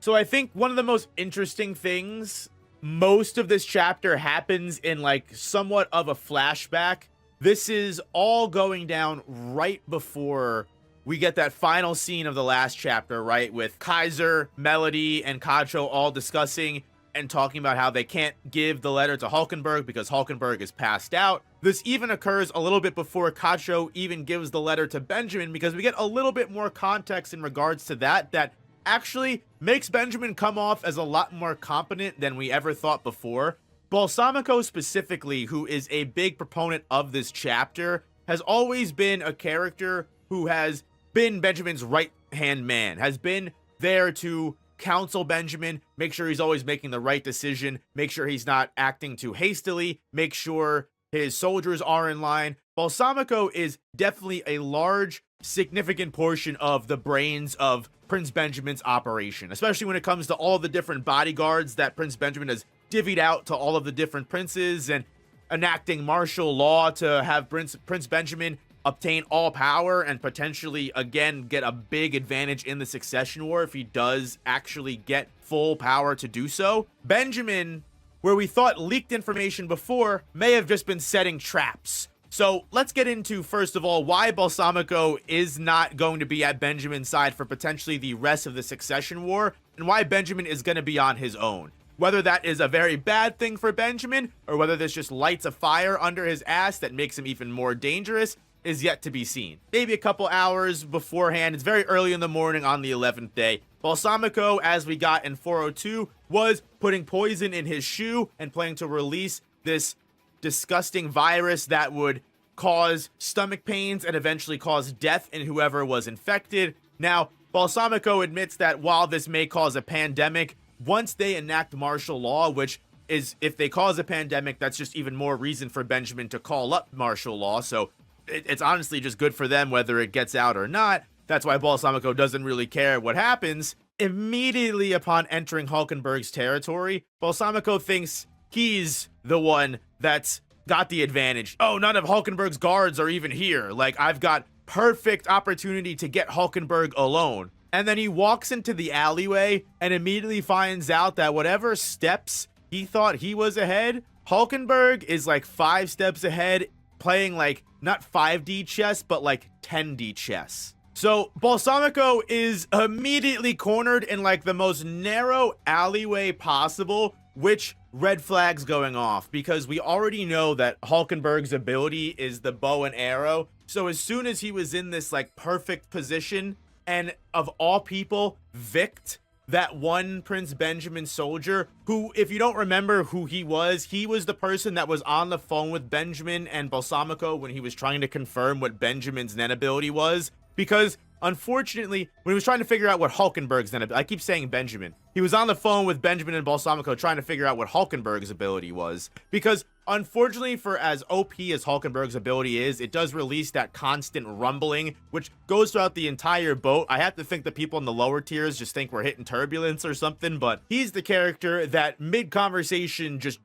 So I think one of the most interesting things, most of this chapter happens in like somewhat of a flashback. This is all going down right before we get that final scene of the last chapter, right? With Kaiser, Melody, and Kacho all discussing and talking about how they can't give the letter to Hulkenberg because Hulkenberg is passed out. This even occurs a little bit before Kacho even gives the letter to Benjamin, because we get a little bit more context in regards to that actually makes Benjamin come off as a lot more competent than we ever thought before. Balsamico specifically, who is a big proponent of this chapter, has always been a character who has been Benjamin's right-hand man, has been there to counsel Benjamin, make sure he's always making the right decision, make sure he's not acting too hastily, make sure his soldiers are in line. Balsamico is definitely a large, significant portion of the brains of Prince Benjamin's operation, especially when it comes to all the different bodyguards that Prince Benjamin has divvied out to all of the different princes and enacting martial law to have Prince Benjamin obtain all power and potentially again get a big advantage in the succession war if he does actually get full power to do so. Benjamin, where we thought leaked information before, may have just been setting traps. So let's get into, first of all, why Balsamico is not going to be at Benjamin's side for potentially the rest of the succession war, and why Benjamin is going to be on his own. Whether that is a very bad thing for Benjamin, or whether this just lights a fire under his ass that makes him even more dangerous, is yet to be seen. Maybe a couple hours beforehand, it's very early in the morning on the 11th day, Balsamico, as we got in 402, was putting poison in his shoe and planning to release this disgusting virus that would cause stomach pains and eventually cause death in whoever was infected. Now, Balsamico admits that while this may cause a pandemic, once they enact martial law, which is, if they cause a pandemic, that's just even more reason for Benjamin to call up martial law. So it's honestly just good for them whether it gets out or not. That's why Balsamico doesn't really care what happens. Immediately upon entering Hulkenberg's territory, Balsamico thinks he's the one that's got the advantage. Oh, none of Hulkenberg's guards are even here. Like, I've got perfect opportunity to get Hulkenberg alone. And then he walks into the alleyway and immediately finds out that whatever steps he thought he was ahead, Hulkenberg is like 5 steps ahead, playing like not 5D chess, but like 10D chess. So Balsamico is immediately cornered in like the most narrow alleyway possible, which red flags going off, because we already know that Hulkenberg's ability is the bow and arrow. So as soon as he was in this like perfect position, and of all people, Vict, that one Prince Benjamin soldier, who, if you don't remember who he was the person that was on the phone with Benjamin and Balsamico when he was trying to confirm what Benjamin's Nen ability was. Because unfortunately, when he was trying to figure out what Hulkenberg's Nen ability, I keep saying Benjamin, he was on the phone with Benjamin and Balsamico trying to figure out what Hulkenberg's ability was. Because unfortunately, for as OP as Hulkenberg's ability is, it does release that constant rumbling, which goes throughout the entire boat. I have to think the people in the lower tiers just think we're hitting turbulence or something, but he's the character that mid-conversation just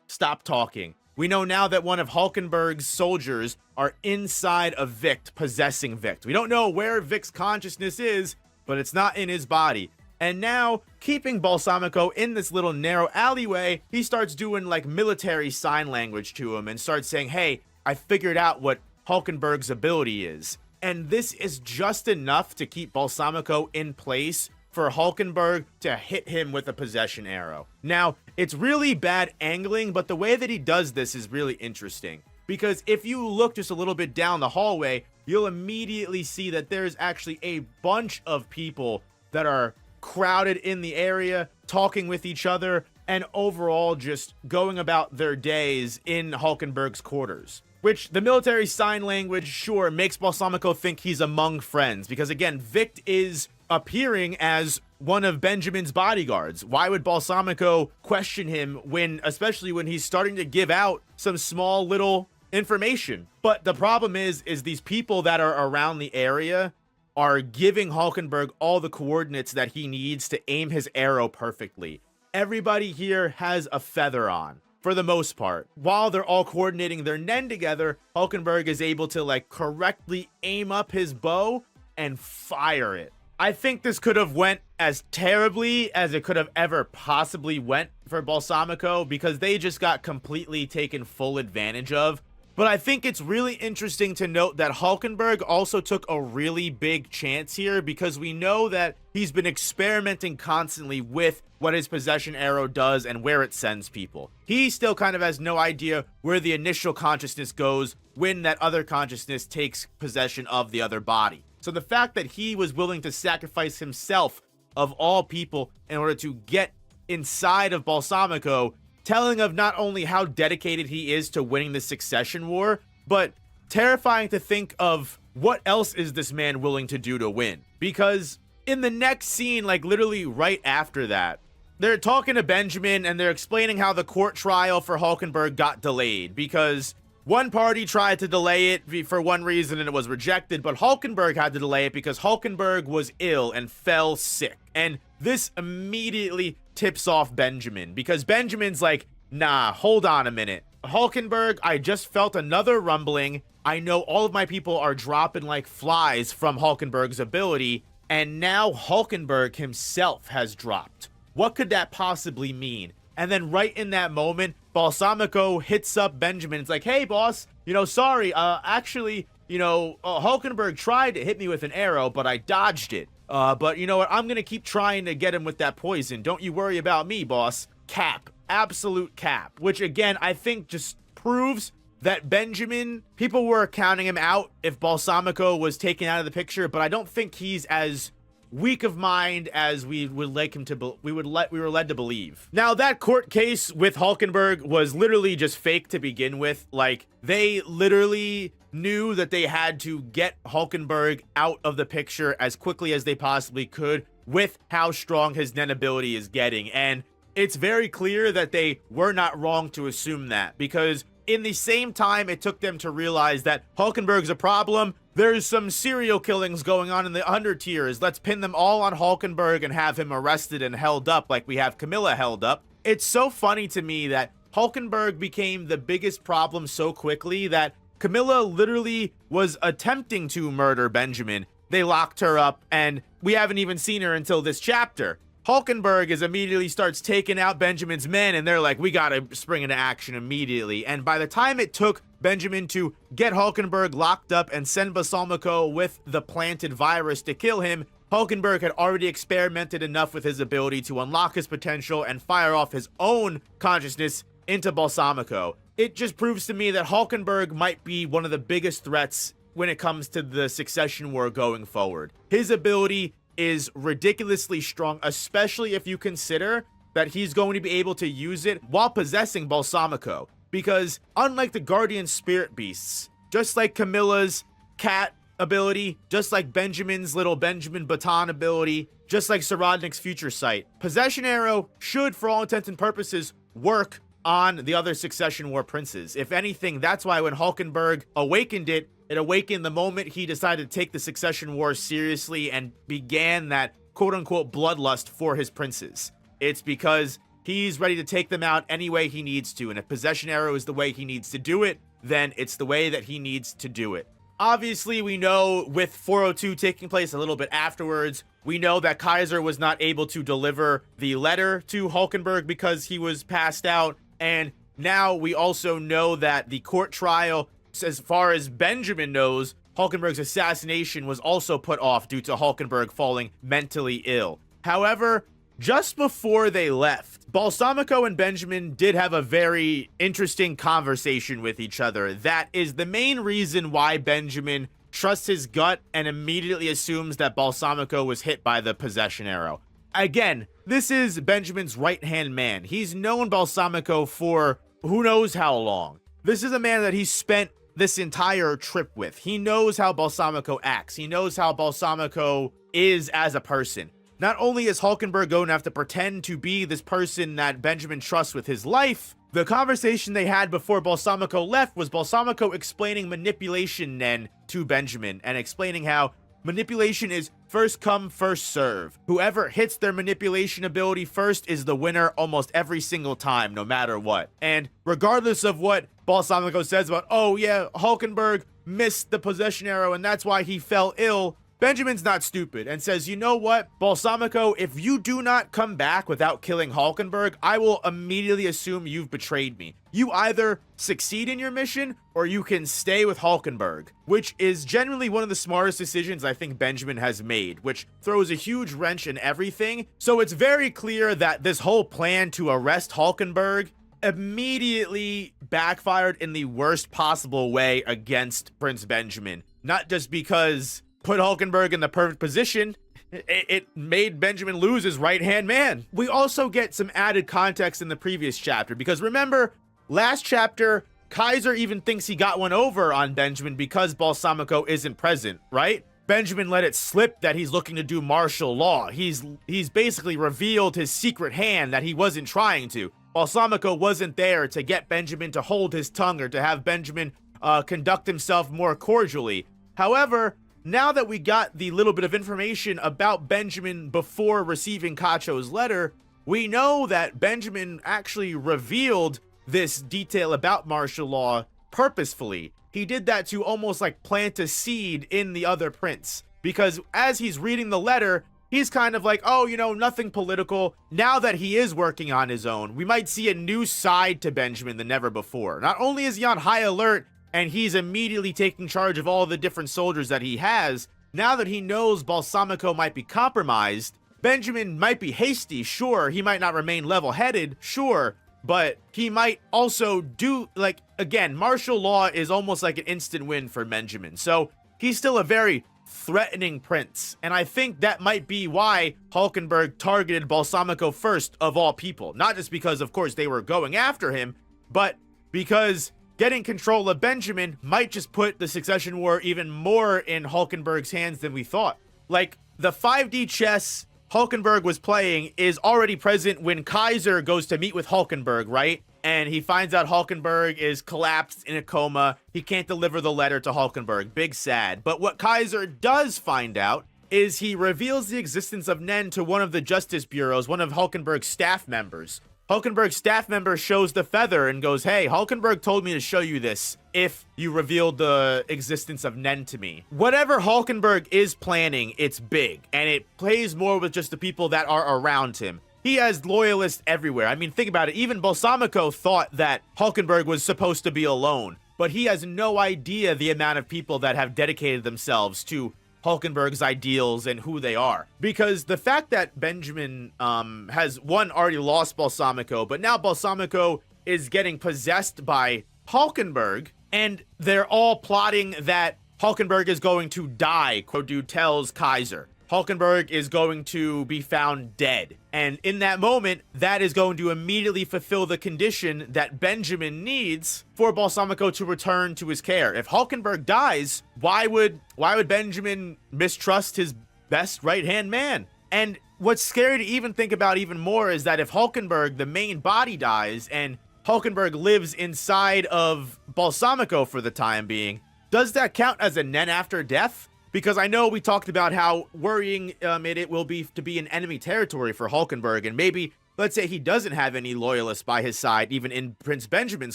stopped talking. We know now that one of Hulkenberg's soldiers are inside of Vict, possessing Vict. We don't know where Vict's consciousness is, but it's not in his body. And now, keeping Balsamico in this little narrow alleyway, he starts doing like military sign language to him and starts saying, hey, I figured out what Hulkenberg's ability is. And this is just enough to keep Balsamico in place for Hulkenberg to hit him with a possession arrow. Now, it's really bad angling, but the way that he does this is really interesting. Because if you look just a little bit down the hallway, you'll immediately see that there's actually a bunch of people that are crowded in the area, talking with each other, and overall just going about their days in Hulkenberg's quarters. Which the military sign language, sure, makes Balsamico think he's among friends. Because again, Vict is appearing as one of Benjamin's bodyguards. Why would Balsamico question him especially when he's starting to give out some small little information? But the problem is these people that are around the area are giving Hulkenberg all the coordinates that he needs to aim his arrow perfectly. Everybody here has a feather on, for the most part. While they're all coordinating their Nen together, Hulkenberg is able to like correctly aim up his bow and fire it. I think this could have went as terribly as it could have ever possibly went for Balsamico, because they just got completely taken full advantage of. But I think it's really interesting to note that Hulkenberg also took a really big chance here, because we know that he's been experimenting constantly with what his possession arrow does and where it sends people. He still kind of has no idea where the initial consciousness goes when that other consciousness takes possession of the other body. So the fact that he was willing to sacrifice himself, of all people, in order to get inside of Balsamico, telling of not only how dedicated he is to winning the succession war, but terrifying to think of what else is this man willing to do to win. Because in the next scene, like literally right after that, they're talking to Benjamin and they're explaining how the court trial for Hulkenberg got delayed, because one party tried to delay it for one reason and it was rejected, but Hulkenberg had to delay it because Hulkenberg was ill and fell sick. And this immediately tips off Benjamin, because Benjamin's like, nah, hold on a minute. Hulkenberg, I just felt another rumbling. I know all of my people are dropping like flies from Hulkenberg's ability, and now Hulkenberg himself has dropped. What could that possibly mean? And then right in that moment, Balsamico hits up Benjamin. It's like, hey, boss, sorry, actually, Hulkenberg tried to hit me with an arrow, but I dodged it. But you know what? I'm going to keep trying to get him with that poison. Don't you worry about me, boss. Cap. Absolute cap. Which, again, I think just proves that Benjamin, people were counting him out if Balsamico was taken out of the picture, but I don't think he's as weak of mind as we would like him to we were led to believe. Now, that court case with Hulkenberg was literally just fake to begin with. Like, they literally knew that they had to get Hulkenberg out of the picture as quickly as they possibly could with how strong his Nen ability is getting. And it's very clear that they were not wrong to assume that, because in the same time it took them to realize that Hulkenberg's a problem, there's some serial killings going on in the under tiers. Let's pin them all on Hulkenberg and have him arrested and held up like we have Camilla held up. It's so funny to me that Hulkenberg became the biggest problem so quickly that Camilla literally was attempting to murder Benjamin. They locked her up and we haven't even seen her until this chapter. Hulkenberg immediately starts taking out Benjamin's men, and they're like, we gotta spring into action immediately. And by the time it took Benjamin to get Hulkenberg locked up and send Balsamico with the planted virus to kill him, Hulkenberg had already experimented enough with his ability to unlock his potential and fire off his own consciousness into Balsamico. It just proves to me that Hulkenberg might be one of the biggest threats when it comes to the succession war going forward. His ability is ridiculously strong, especially if you consider that he's going to be able to use it while possessing Balsamico. Because unlike the Guardian Spirit Beasts, just like Camilla's cat ability, just like Benjamin's little Benjamin baton ability, just like Sorodnik's Future Sight, Possession Arrow should, for all intents and purposes, work on the other Succession War princes. If anything, that's why when Hulkenberg awakened it, it awakened the moment he decided to take the Succession War seriously and began that quote-unquote bloodlust for his princes. It's because he's ready to take them out any way he needs to, and if Possession Arrow is the way he needs to do it, then it's the way that he needs to do it. Obviously, we know with 402 taking place a little bit afterwards, we know that Kaiser was not able to deliver the letter to Hulkenberg because he was passed out, and now we also know that the court trial, as far as Benjamin knows, Hulkenberg's assassination was also put off due to Hulkenberg falling mentally ill. However, just before they left, Balsamico and Benjamin did have a very interesting conversation with each other. That is the main reason why Benjamin trusts his gut and immediately assumes that Balsamico was hit by the possession arrow. Again, this is Benjamin's right-hand man. He's known Balsamico for who knows how long. This is a man that he spent this entire trip with. He knows how Balsamico acts. He knows how Balsamico is as a person. Not only is Hulkenberg going to have to pretend to be this person that Benjamin trusts with his life, the conversation they had before Balsamico left was Balsamico explaining manipulation Nen to Benjamin and explaining how manipulation is first come, first serve. Whoever hits their manipulation ability first is the winner almost every single time, no matter what. And regardless of what Balsamico says about, oh yeah, Hulkenberg missed the possession arrow and that's why he fell ill, Benjamin's not stupid and says, you know what, Balsamico, if you do not come back without killing Hulkenberg, I will immediately assume you've betrayed me. You either succeed in your mission or you can stay with Hulkenberg, which is generally one of the smartest decisions I think Benjamin has made, which throws a huge wrench in everything. So it's very clear that this whole plan to arrest Hulkenberg immediately backfired in the worst possible way against Prince Benjamin. Not just because put Hulkenberg in the perfect position, it made Benjamin lose his right-hand man. We also get some added context in the previous chapter, because remember, last chapter, Kaiser even thinks he got one over on Benjamin because Balsamico isn't present, right? Benjamin let it slip that he's looking to do martial law. He's basically revealed his secret hand that he wasn't trying to. Balsamico wasn't there to get Benjamin to hold his tongue or to have Benjamin conduct himself more cordially. However, now that we got the little bit of information about Benjamin before receiving Cacho's letter, we know that Benjamin actually revealed this detail about martial law purposefully. He did that to almost like plant a seed in the other prince, because as he's reading the letter, he's kind of like, oh, you know, nothing political. Now that he is working on his own, we might see a new side to Benjamin than never before. Not only is he on high alert and he's immediately taking charge of all the different soldiers that he has, now that he knows Balsamico might be compromised, Benjamin might be hasty, sure. He might not remain level-headed, sure. But he might also do, like, again, martial law is almost like an instant win for Benjamin. So he's still a very threatening prince. And I think that might be why Hulkenberg targeted Balsamico first of all people. Not just because, of course, they were going after him, but because getting control of Benjamin might just put the succession war even more in Hulkenberg's hands than we thought. Like, the 5D chess Hulkenberg was playing is already present when Kaiser goes to meet with Hulkenberg, right? And he finds out Hulkenberg is collapsed in a coma. He can't deliver the letter to Hulkenberg. Big sad. But what Kaiser does find out is he reveals the existence of Nen to one of the Justice Bureaus, one of Hulkenberg's staff members. Hulkenberg's staff member shows the feather and goes, hey, Hulkenberg told me to show you this if you revealed the existence of Nen to me. Whatever Hulkenberg is planning, it's big, and it plays more with just the people that are around him. He has loyalists everywhere. I mean, think about it. Even Balsamico thought that Hulkenberg was supposed to be alone, but he has no idea the amount of people that have dedicated themselves to Hulkenberg's ideals and who they are. Because the fact that Benjamin has already lost Balsamico, but now Balsamico is getting possessed by Hulkenberg, and they're all plotting that Hulkenberg is going to die, Kodu tells Kaiser. Hulkenberg is going to be found dead. And in that moment, that is going to immediately fulfill the condition that Benjamin needs for Balsamico to return to his care. If Hulkenberg dies, why would Benjamin mistrust his best right-hand man? And what's scary to even think about even more is that if Hulkenberg, the main body, dies and Hulkenberg lives inside of Balsamico for the time being, does that count as a Nen after death? Because I know we talked about how worrying it will be to be in enemy territory for Hulkenberg, and maybe, let's say he doesn't have any loyalists by his side, even in Prince Benjamin's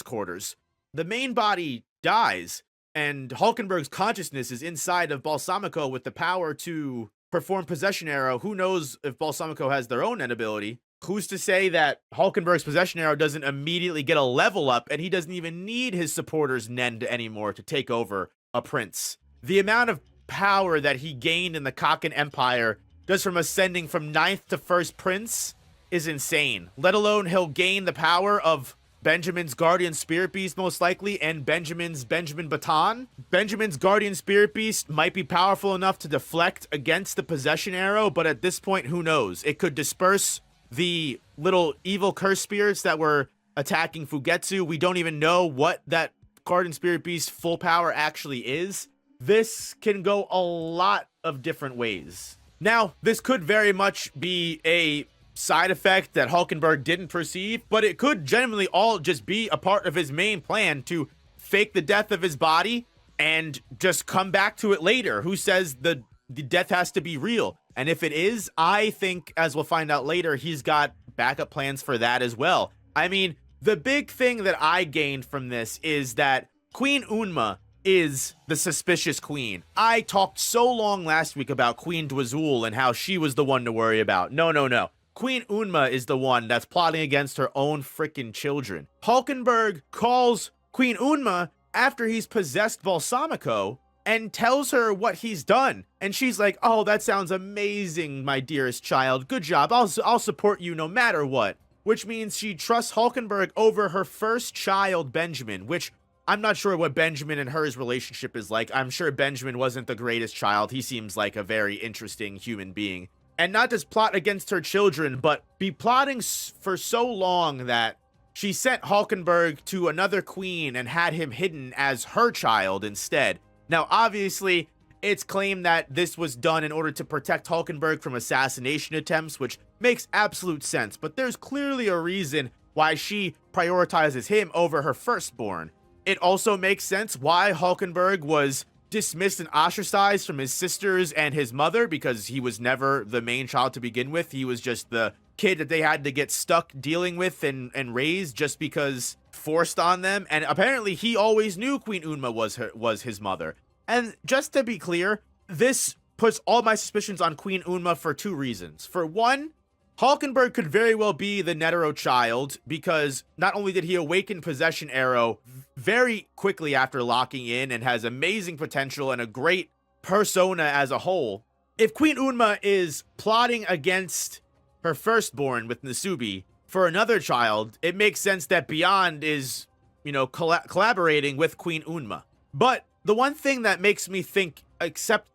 quarters. The main body dies, and Hulkenberg's consciousness is inside of Balsamico with the power to perform Possession Arrow. Who knows if Balsamico has their own Nen ability? Who's to say that Hulkenberg's Possession Arrow doesn't immediately get a level up, and he doesn't even need his supporters Nen anymore to take over a prince? The amount of power that he gained in the Kaken Empire just from ascending from 9th to 1st Prince is insane. Let alone he'll gain the power of Benjamin's Guardian Spirit Beast most likely, and Benjamin's Benjamin Baton. Benjamin's Guardian Spirit Beast might be powerful enough to deflect against the Possession Arrow, but at this point, who knows? It could disperse the little evil curse spirits that were attacking Fugetsu. We don't even know what that Guardian Spirit Beast full power actually is. This can go a lot of different ways. Now, this could very much be a side effect that Hulkenberg didn't perceive, but it could genuinely all just be a part of his main plan to fake the death of his body and just come back to it later. Who says the death has to be real? And if it is, I think, as we'll find out later, he's got backup plans for that as well. I mean, the big thing that I gained from this is that Queen Unma is the suspicious queen. I talked so long last week about Queen Dwazul and how she was the one to worry about. No, no, no. Queen Unma is the one that's plotting against her own freaking children. Hulkenberg calls Queen Unma after he's possessed Balsamico and tells her what he's done. And she's like, oh, that sounds amazing, my dearest child. Good job. I'll support you no matter what. Which means she trusts Hulkenberg over her first child, Benjamin, which I'm not sure what Benjamin and hers relationship is like. I'm sure Benjamin wasn't the greatest child. He seems like a very interesting human being. And not just plot against her children, but be plotting for so long that she sent Halkenberg to another queen and had him hidden as her child instead. Now, obviously, it's claimed that this was done in order to protect Halkenberg from assassination attempts, which makes absolute sense. But there's clearly a reason why she prioritizes him over her firstborn. It also makes sense why Halkenberg was dismissed and ostracized from his sisters and his mother, because he was never the main child to begin with. He was just the kid that they had to get stuck dealing with and raised just because forced on them. And apparently he always knew Queen Unma was his mother. And just to be clear, this puts all my suspicions on Queen Unma for two reasons. For one, Halkenberg could very well be the Netero child, because not only did he awaken Possession Arrow very quickly after locking in and has amazing potential and a great persona as a whole. If Queen Unma is plotting against her firstborn with Nasubi for another child, it makes sense that Beyond is, collaborating with Queen Unma. But the one thing that makes me think, except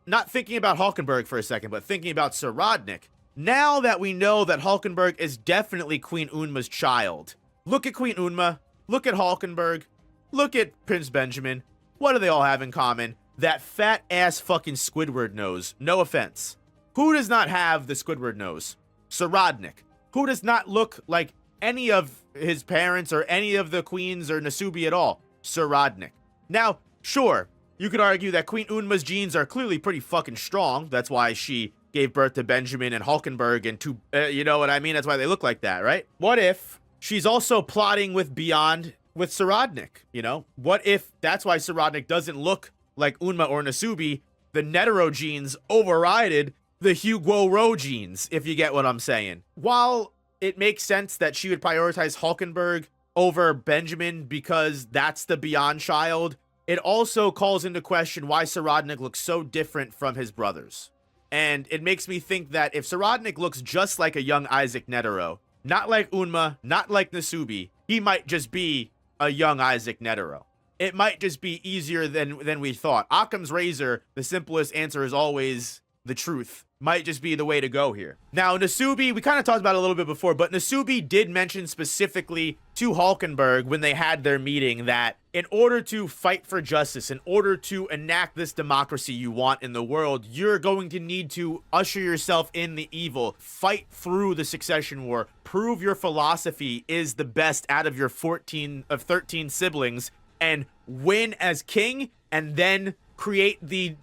not thinking about Halkenberg for a second, but thinking about Saradnik, now that we know that Halkenberg is definitely Queen Unma's child, look at Queen Unma, look at Halkenberg, look at Prince Benjamin. What do they all have in common? That fat ass fucking Squidward nose. No offense. Who does not have the Squidward nose? Saradnik. Who does not look like any of his parents or any of the queens or Nasubi at all? Saradnik. Now, sure, you could argue that Queen Unma's genes are clearly pretty fucking strong. That's why she gave birth to Benjamin and Halkenberg and two, you know what I mean? That's why they look like that, right? What if she's also plotting with Beyond with Saradnik, What if that's why Saradnik doesn't look like Unma or Nasubi? The Netero genes overrided the Hugo Ro genes, if you get what I'm saying. While it makes sense that she would prioritize Halkenberg over Benjamin because that's the Beyond child, it also calls into question why Saradnik looks so different from his brothers. And it makes me think that if Saradnik looks just like a young Isaac Netero, not like Unma, not like Nasubi, he might just be a young Isaac Netero. It might just be easier than we thought. Occam's razor, the simplest answer is always the truth. Might just be the way to go here. Now, Nasubi, we kind of talked about it a little bit before, but Nasubi did mention specifically to Halkenberg when they had their meeting that in order to fight for justice, in order to enact this democracy you want in the world, you're going to need to usher yourself in the evil, fight through the succession war, prove your philosophy is the best out of your 13 siblings, and win as king, and then create the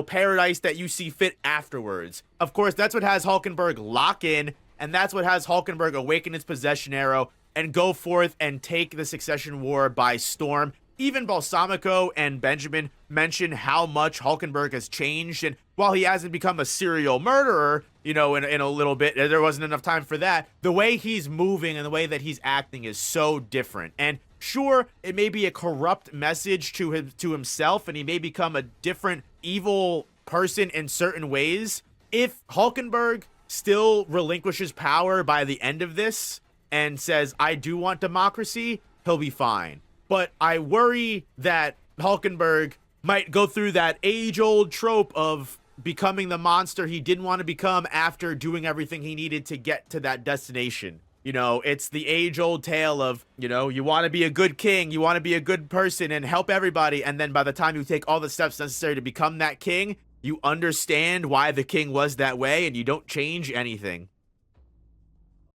paradise that you see fit afterwards. Of course, that's what has Halkenberg lock in, and that's what has Halkenberg awaken his Possession Arrow and go forth and take the succession war by storm. Even Balsamico and Benjamin mention how much Halkenberg has changed, and while he hasn't become a serial murderer, in a little bit, there wasn't enough time for that, the way he's moving and the way that he's acting is so different. And sure, it may be a corrupt message to himself, and he may become a different evil person in certain ways. If Halkenberg still relinquishes power by the end of this and says, I do want democracy, he'll be fine. But I worry that Halkenberg might go through that age-old trope of becoming the monster he didn't want to become after doing everything he needed to get to that destination. It's the age-old tale of, you want to be a good king, you want to be a good person and help everybody, and then by the time you take all the steps necessary to become that king, you understand why the king was that way and you don't change anything.